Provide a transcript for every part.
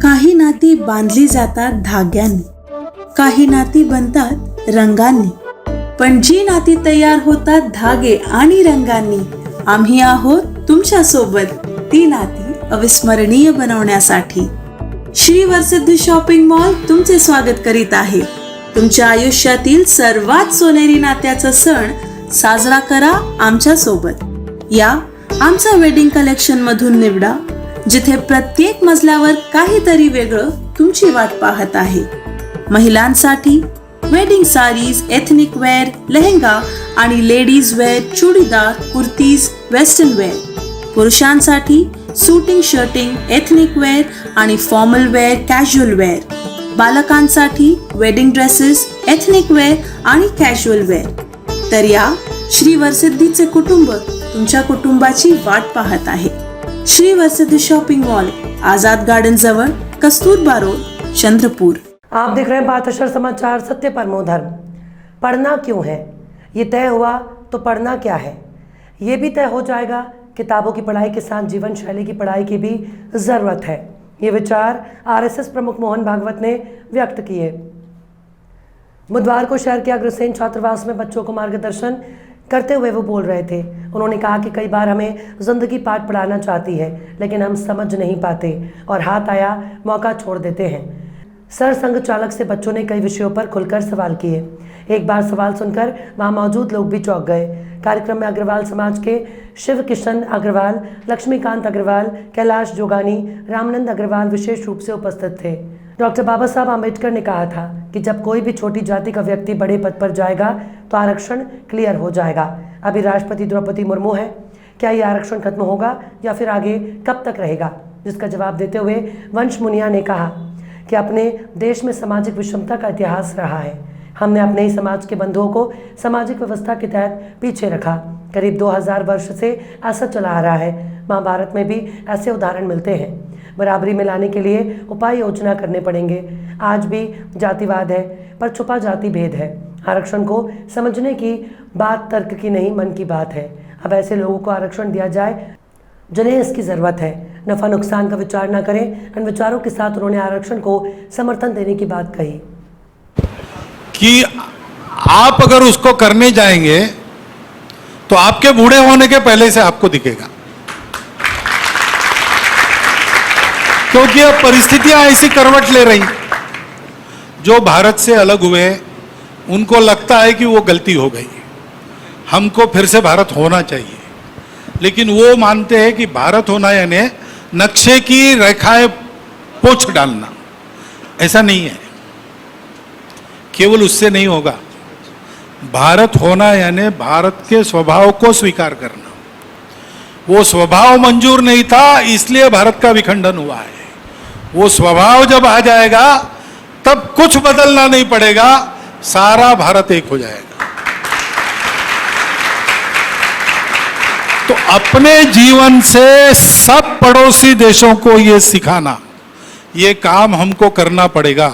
काही नाती बांधली जातात धाग्यांनी, काही नाती बनतात रंगांनी, पण जी नाती तयार होतात धागे आणि रंगांनी, आम्ही आहोत तुमच्या सोबत ती नाती अविस्मरणीय बनवण्यासाठी. श्री वरसिद्धी शॉपिंग मॉल तुमचे स्वागत करीत आहे. तुमच्या आयुष्यातील सर्वात सोनेरी नात्याचा सण साजरा करा आमच्या सोबत. या आमच्या वेडिंग कलेक्शन मधून निवडा, जिथे प्रत्येक मजल्यावर काहीतरी वेगळं तुमची वाट पाहत आहे. महिलांसाठी wedding saris, ethnic wear, lehenga आणि ladies wear, churidar, kurtis, western wear. पुरुषांसाठी सूटिंग, शर्टिंग, एथनिक वेअर आणि फॉर्मल वेअर, कॅज्युअल वेअर. बालकांसाठी वेडिंग ड्रेसेस, एथनिक वेअर आणि कॅज्युअल वेअर. तर या श्री वरसिद्धीचे कुटुंब तुमच्या कुटुंबाची वाट पाहत आहे. श्री वरसिद्धि शॉपिंग मॉल, आजाद गार्डन जवळ, कस्तूरबा रोड, चंद्रपुर. आप देख रहे हैं बातअशर समाचार, सत्य परमो धर्म. पढ़ना क्यों है, ये तय हुआ तो पढ़ना क्या है, ये भी तय हो जाएगा. किताबों की पढ़ाई के साथ जीवन शैली की पढ़ाई की भी ज़रूरत है. ये विचार आरएसएस प्रमुख मोहन भागवत ने व्यक्त किए. बुधवार को शहर के अग्रसेन छात्रावास में बच्चों को मार्गदर्शन करते हुए वो बोल रहे थे. उन्होंने कहा कि कई बार हमें ज़िंदगी पाठ पढ़ाना चाहती है, लेकिन हम समझ नहीं पाते और हाथ आया मौका छोड़ देते हैं. सरसंघ चालक से बच्चों ने कई विषयों पर खुलकर सवाल किए. एक बार सवाल सुनकर वहाँ मौजूद लोग भी चौंक गए. कार्यक्रम में अग्रवाल समाज के शिव किशन अग्रवाल, लक्ष्मीकांत अग्रवाल, कैलाश जोगानी, रामनंद अग्रवाल विशेष रूप से उपस्थित थे. डॉक्टर बाबा साहब आम्बेडकर ने कहा था कि जब कोई भी छोटी जाति का व्यक्ति बड़े पद पर जाएगा तो आरक्षण क्लियर हो जाएगा. अभी राष्ट्रपति द्रौपदी मुर्मू है, क्या ये आरक्षण खत्म होगा या फिर आगे कब तक रहेगा? जिसका जवाब देते हुए वंश मुनिया ने कहा कि अपने देश में सामाजिक विषमता का इतिहास रहा है. हमने अपने ही समाज के बंधुओं को सामाजिक व्यवस्था के तहत पीछे रखा. करीब 2000 वर्ष से ऐसा चला आ रहा है. महाभारत में भी ऐसे उदाहरण मिलते हैं. बराबरी में लाने के लिए उपाय योजना करने पड़ेंगे. आज भी जातिवाद है, पर छुपा जाति भेद है. आरक्षण को समझने की बात तर्क की नहीं, मन की बात है. अब ऐसे लोगों को आरक्षण दिया जाए जिन्हें इसकी ज़रूरत है. नफ़ा नुकसान का विचार न करें. इन विचारों के साथ उन्होंने आरक्षण को समर्थन देने की बात कही कि आप अगर उसको करने जाएंगे तो आपके बूढ़े होने के पहले से आपको दिखेगा, क्योंकि अब परिस्थितियां ऐसी करवट ले रही. जो भारत से अलग हुए उनको लगता है कि वो गलती हो गई, हमको फिर से भारत होना चाहिए. लेकिन वो मानते हैं कि भारत होना यानी नक्शे की रेखाएं पोंछ डालना. ऐसा नहीं है, केवल उससे नहीं होगा. भारत होना यानी भारत के स्वभाव को स्वीकार करना. वो स्वभाव मंजूर नहीं था, इसलिए भारत का विखंडन हुआ है. वो स्वभाव जब आ जाएगा तब कुछ बदलना नहीं पड़ेगा, सारा भारत एक हो जाएगा. तो अपने जीवन से सब पड़ोसी देशों को ये सिखाना, ये काम हमको करना पड़ेगा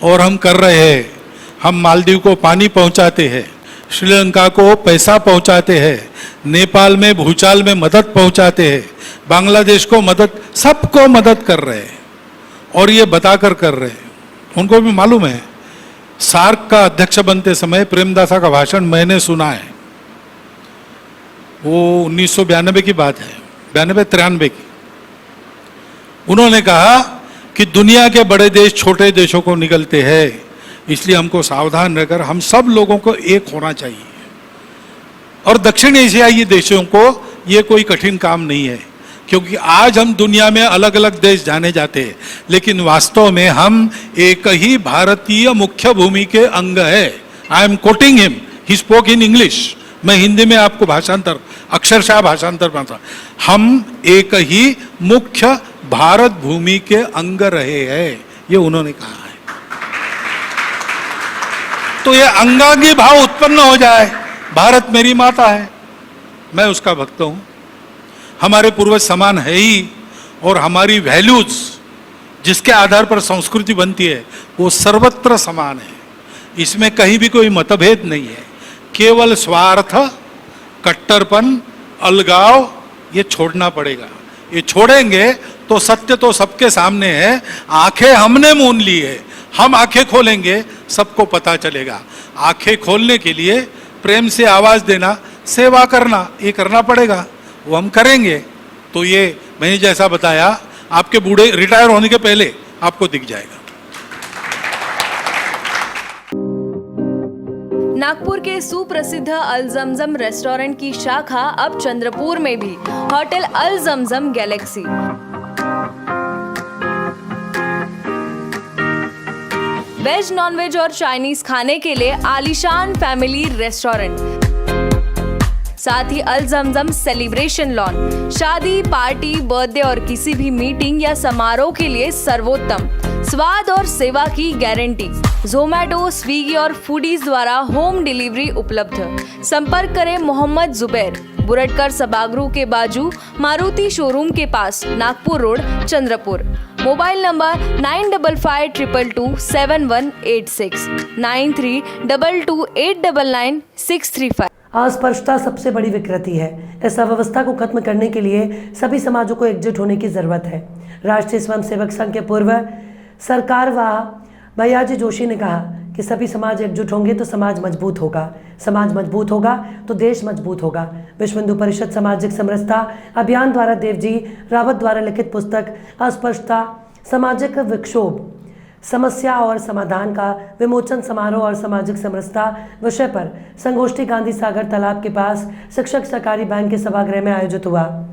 और हम कर रहे हैं. हम मालदीव को पानी पहुंचाते हैं, श्रीलंका को पैसा पहुंचाते हैं, नेपाल में भूचाल में मदद पहुंचाते हैं, बांग्लादेश को मदद, सबको मदद कर रहे हैं और ये बताकर कर रहे हैं. उनको भी मालूम है. सार्क का अध्यक्ष बनते समय प्रेमदासा का भाषण मैंने सुना है. वो 1992 की बात है, 92-93 की. उन्होंने कहा कि दुनिया के बड़े देश छोटे देशों को निगलते हैं, इसलिए हमको सावधान रहकर हम सब लोगों को एक होना चाहिए. और दक्षिण एशियाई देशों को ये कोई कठिन काम नहीं है, क्योंकि आज हम दुनिया में अलग अलग देश जाने जाते हैं, लेकिन वास्तव में हम एक ही भारतीय मुख्य भूमि के अंग है. I am quoting him, he spoke in English. मैं हिंदी में आपको भाषांतर, अक्षरशः भाषांतर करता. हम एक ही मुख्य भारत भूमि के अंग रहे हैं, ये उन्होंने कहा है. तो ये अंगांगी भाव उत्पन्न हो जाए. भारत मेरी माता है, मैं उसका भक्त हूं. हमारे पूर्वज समान है ही, और हमारी वैल्यूज जिसके आधार पर संस्कृति बनती है वो सर्वत्र समान है. इसमें कहीं भी कोई मतभेद नहीं है. केवल स्वार्थ, कट्टरपन, अलगाव ये छोड़ना पड़ेगा. ये छोड़ेंगे तो सत्य तो सबके सामने है, आंखें हमने मूंद ली है, हम आंखें खोलेंगे सबको पता चलेगा। आंखें खोलने के लिए प्रेम से आवाज देना, सेवा करना, ये करना पड़ेगा, वो हम करेंगे। तो ये मैंने जैसा बताया, आपके बूढ़े रिटायर होने के पहले आपको दिख जाएगा। नागपुर के सुप्रसिद्ध अल जमजम रेस्टोरेंट की शाखा अब चंद्रपुर में भी, होटल अल जमजम गैलेक्सी। वेज, नॉनवेज और चाइनीज खाने के लिए आलीशान फैमिली रेस्टोरेंट, साथ ही अल जमजम सेलिब्रेशन लॉन, शादी, पार्टी, बर्थडे और किसी भी मीटिंग या समारोह के लिए सर्वोत्तम स्वाद और सेवा की गारंटी। जोमैटो, स्विगी और फूडीज द्वारा होम डिलीवरी उपलब्ध। संपर्क करें मोहम्मद जुबैर, बुरटकर सभागृह के बाजू, मारुति शोरूम के पास, Nagpur road, Chandrapur. Mobile number 9552227186 9322899635। अस्पृश्यता सबसे बड़ी विकृति है। इस अव्यवस्था को खत्म करने के लिए सभी समाजों को एकजुट होने की जरूरत है। राष्ट्रीय स्वयंसेवक संघ के पूर्व सरकारवाह भैयाजी जोशी ने कहा कि सभी समाज एकजुट होंगे तो समाज मजबूत होगा, समाज मजबूत होगा तो देश मजबूत होगा। विश्व हिंदू परिषद सामाजिक समरसता अभियान द्वारा देवजी रावत द्वारा लिखित पुस्तक अस्पृश्यता, सामाजिक विक्षोभ, समस्या और समाधान का विमोचन समारोह और सामाजिक समरसता विषय पर संगोष्ठी गांधी सागर तालाब के पास शिक्षक सहकारी बैंक के सभागृह में आयोजित हुआ।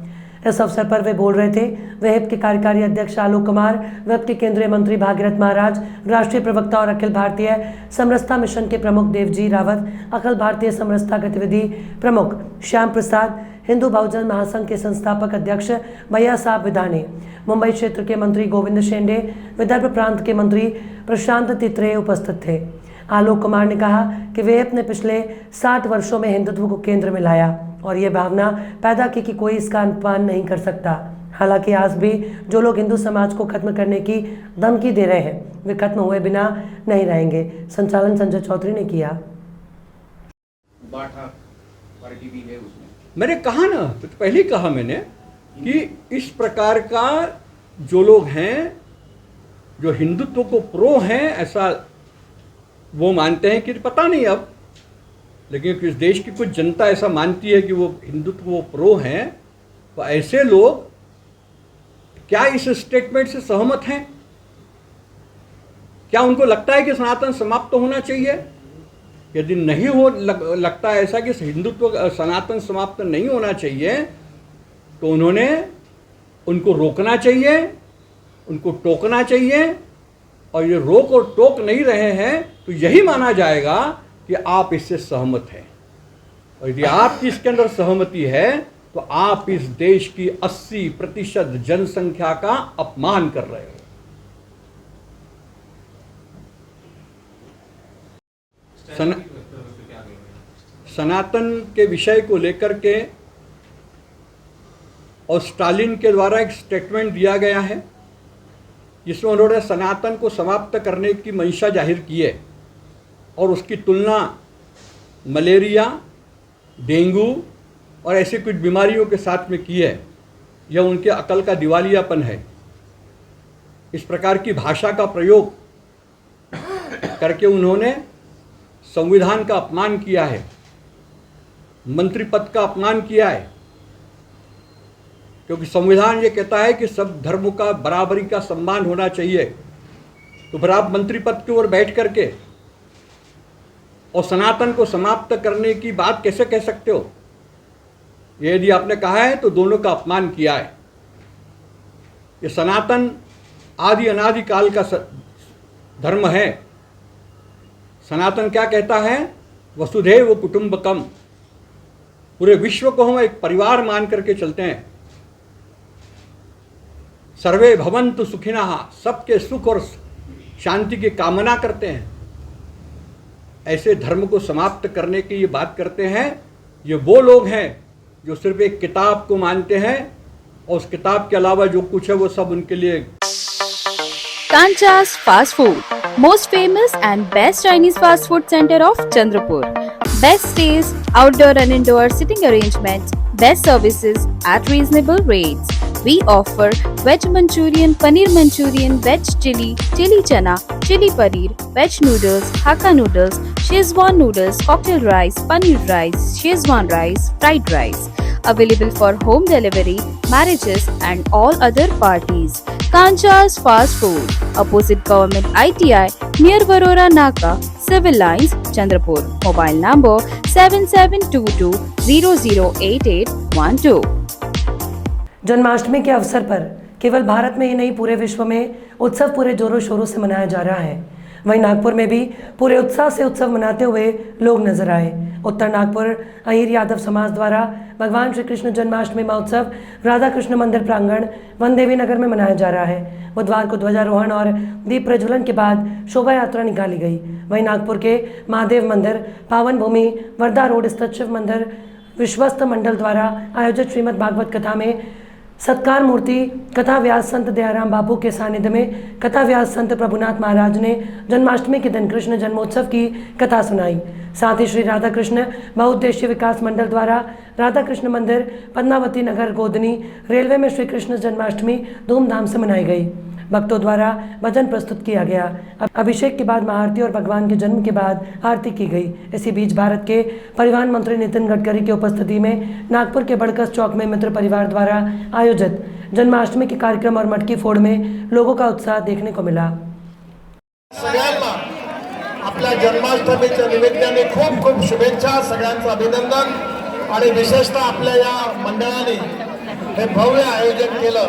इस अवसर पर वे बोल रहे थे। वेब के कार्यकारी अध्यक्ष आलोक कुमार, वेब के केंद्रीय मंत्री भागीरथ महाराज, राष्ट्रीय प्रवक्ता और अखिल भारतीय समरसता मिशन के प्रमुख देवजी रावत, अखिल भारतीय समरसता गतिविधि प्रमुख श्याम प्रसाद, हिंदू बहुजन महासंघ के संस्थापक अध्यक्ष भैया साहब विधाने, मुंबई क्षेत्र के मंत्री गोविंद शेंडे, विदर्भ प्रांत के मंत्री प्रशांत तित्रे उपस्थित थे। आलोक कुमार ने कहा कि वे अपने पिछले 60 वर्षों में हिंदुत्व को केंद्र में लाया और ये भावना पैदा की कि कोई इसका अनुपान नहीं कर सकता। हालांकि आज भी जो लोग हिंदू समाज को खत्म करने की धमकी दे रहे हैं वे खत्म हुए बिना नहीं रहेंगे। संचालन संजय चौधरी ने किया। मैंने कहा ना, तो पहले ही कहा मैंने कि इस प्रकार का जो लोग हैं, जो हिंदुत्व को प्रो हैं, ऐसा वो मानते हैं कि पता नहीं अब, लेकिन इस देश की कुछ जनता ऐसा मानती है कि वो हिंदुत्व वो प्रो हैं, तो ऐसे लोग क्या इस स्टेटमेंट से सहमत हैं? क्या उनको लगता है कि सनातन समाप्त होना चाहिए? यदि नहीं हो लगता है ऐसा कि हिंदुत्व सनातन समाप्त नहीं होना चाहिए, तो उनको रोकना चाहिए, उनको टोकना चाहिए। और ये रोक और टोक नहीं रहे हैं तो यही माना जाएगा कि आप इससे सहमत हैं। और यदि आपकी इसके अंदर सहमति है तो आप इस देश की 80% जनसंख्या का अपमान कर रहे हो। सनातन के विषय को लेकर के और स्टालिन के द्वारा एक स्टेटमेंट दिया गया है जिसमें उन्होंने सनातन को समाप्त करने की मंशा जाहिर की है और उसकी तुलना मलेरिया, डेंगू और ऐसी कुछ बीमारियों के साथ में की है। यह उनके अकल का दिवालियापन है। इस प्रकार की भाषा का प्रयोग करके उन्होंने संविधान का अपमान किया है, मंत्री पद का अपमान किया है, क्योंकि संविधान ये कहता है कि सब धर्मों का बराबरी का सम्मान होना चाहिए। तो फिर आप मंत्री पद की ओर बैठ करके और सनातन को समाप्त करने की बात कैसे कह सकते हो? ये यदि आपने कहा है तो दोनों का अपमान किया है। ये सनातन आदि अनादि काल का धर्म है। सनातन क्या कहता है? वसुधैव कुटुंबकम। पूरे विश्व को हम एक परिवार मान करके चलते हैं। सर्वे भवन्तु सुखिनः, सबके सुख और शांति की कामना करते हैं। ऐसे धर्म को समाप्त करने की ये बात करते हैं। ये वो लोग हैं जो सिर्फ एक किताब को मानते हैं और उस किताब के अलावा जो कुछ है वो सब उनके लिए। Kancha's Fast Food, most famous and best Chinese fast food center of Chandrapur. Best stays, outdoor and indoor sitting arrangements, best services at reasonable rates. We offer veg Manchurian, paneer Manchurian, veg chili, chili chana, chili paneer, veg noodles, Hakka noodles, Szechuan noodles, cocktail rice, paneer rice, Szechuan rice, fried rice. Available for home delivery, marriages and all other parties. Kancha's Fast Food, opposite Government ITI, near Varora Naka, Civil Lines, Chandrapur. Mobile number 7722008812. Janmashtami के अवसर पर केवल भारत में ही नहीं पूरे विश्व में उत्सव पूरे जोरों शोरों से मनाया जा रहा है। वहीं नागपुर में भी पूरे उत्साह से उत्सव मनाते हुए लोग नजर आए। उत्तर नागपुर अहिर यादव समाज द्वारा भगवान श्री कृष्ण जन्माष्टमी महोत्सव राधा कृष्ण मंदिर प्रांगण वनदेवी नगर में मनाया जा रहा है। बुधवार को ध्वजारोहण और दीप प्रज्वलन के बाद शोभा यात्रा निकाली गई। वहीं नागपुर के महादेव मंदिर, पावन भूमि, वर्धा रोड स्थित शिव मंदिर विश्वस्त मंडल द्वारा आयोजित श्रीमद् भागवत कथा में सत्कार मूर्ति कथा व्यास संत दयाराम बापू के सानिध्य में कथा व्यास संत प्रभुनाथ महाराज ने जन्माष्टमी के दिन कृष्ण जन्मोत्सव की कथा सुनाई। साथ ही श्री राधा कृष्ण बहुउद्देशीय विकास मंडल द्वारा राधा कृष्ण मंदिर पद्मावती नगर गोदनी रेलवे में श्री कृष्ण जन्माष्टमी धूमधाम से मनाई गई। भक्तों द्वारा भजन प्रस्तुत किया गया। अभिषेक के बाद महाआरती और भगवान के जन्म के बाद आरती की गई। इसी बीच भारत के परिवहन मंत्री नितिन गडकरी की उपस्थिति में नागपुर के बड़कस चौक में मित्र परिवार द्वारा आयोजित जन्माष्टमी के कार्यक्रम और मटकी फोड़ में लोगों का उत्साह देखने को मिला। सगळ्यांना आपल्या जन्माष्टमीच्या निमित्ताने खूप खूप शुभेच्छा, सगळ्यांचं अभिनंदन आणि विशेषतः आपल्या या मंडळाने हे भव्य आयोजन केलं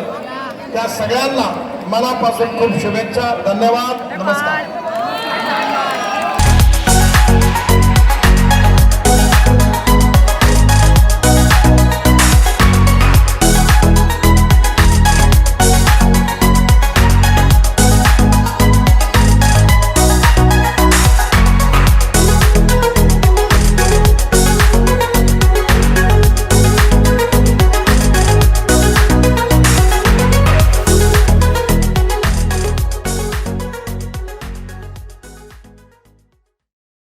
त्या सगळ्यांना मनापासून खूप शुभेच्छा। धन्यवाद, नमस्कार।